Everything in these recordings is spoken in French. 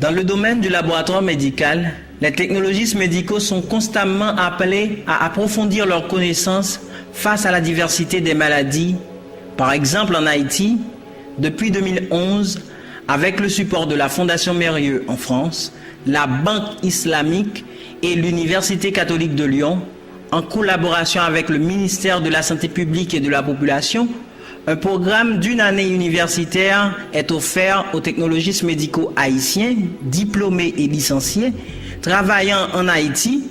Dans le domaine du laboratoire médical, les technologistes médicaux sont constamment appelés à approfondir leurs connaissances face à la diversité des maladies. Par exemple, en Haïti, depuis 2011, avec le support de la Fondation Mérieux en France, la Banque islamique et l'Université catholique de Lyon, en collaboration avec le ministère de la Santé publique et de la Population, un programme d'une année universitaire est offert aux technologistes médicaux haïtiens, diplômés et licenciés, travaillant en Haïti.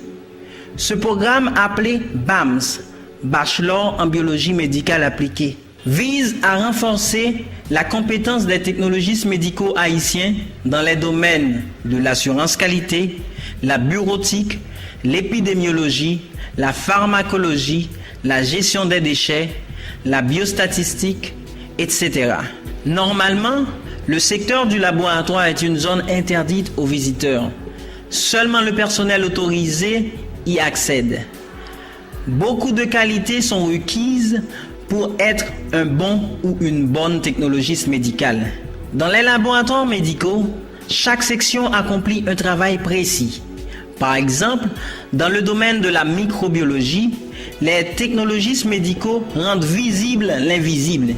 Ce programme, appelé BAMS, Bachelor en biologie médicale appliquée, vise à renforcer la compétence des technologistes médicaux haïtiens dans les domaines de l'assurance qualité, la bureautique, l'épidémiologie, la pharmacologie, la gestion des déchets, la biostatistique, etc. Normalement, le secteur du laboratoire est une zone interdite aux visiteurs. Seulement le personnel autorisé y accède. Beaucoup de qualités sont requises pour être un bon ou une bonne technologiste médicale. Dans les laboratoires médicaux, chaque section accomplit un travail précis. Par exemple, dans le domaine de la microbiologie, les technologistes médicaux rendent visible l'invisible.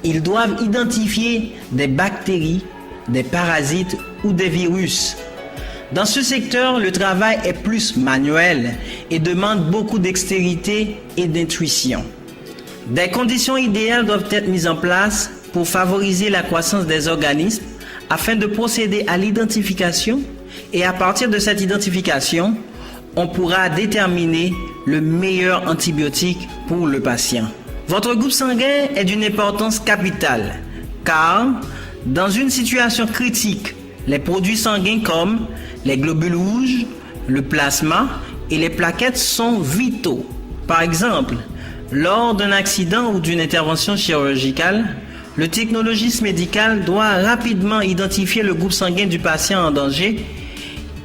Ils doivent identifier des bactéries, des parasites ou des virus. Dans ce secteur, le travail est plus manuel et demande beaucoup d'extérité et d'intuition. Des conditions idéales doivent être mises en place pour favoriser la croissance des organismes afin de procéder à l'identification, et à partir de cette identification, on pourra déterminer le meilleur antibiotique pour le patient. Votre groupe sanguin est d'une importance capitale car dans une situation critique, les produits sanguins comme les globules rouges, le plasma et les plaquettes sont vitaux. Par exemple, lors d'un accident ou d'une intervention chirurgicale, le technologiste médical doit rapidement identifier le groupe sanguin du patient en danger.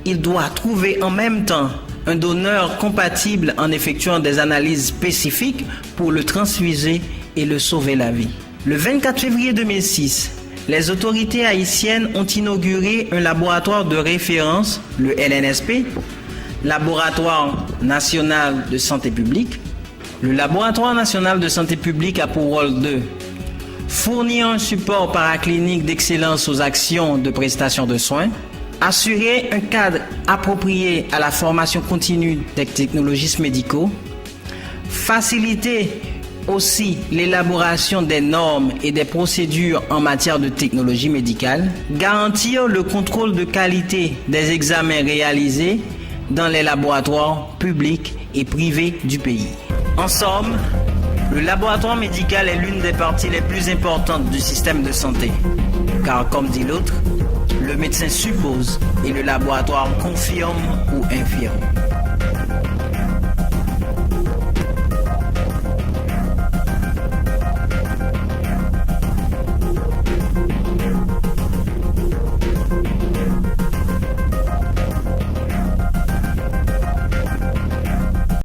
Il doit trouver en même temps un donneur compatible en effectuant des analyses spécifiques pour le transfuser et le sauver la vie. Le 24 février 2006, les autorités haïtiennes ont inauguré un laboratoire de référence, le LNSP, Laboratoire national de santé publique. Le Laboratoire national de santé publique a pour rôle de fournir un support paraclinique d'excellence aux actions de prestation de soins, assurer un cadre approprié à la formation continue des technologistes médicaux, faciliter aussi l'élaboration des normes et des procédures en matière de technologie médicale, garantir le contrôle de qualité des examens réalisés dans les laboratoires publics et privés du pays. En somme, le laboratoire médical est l'une des parties les plus importantes du système de santé, car comme dit l'autre, le médecin suppose et le laboratoire confirme ou infirme.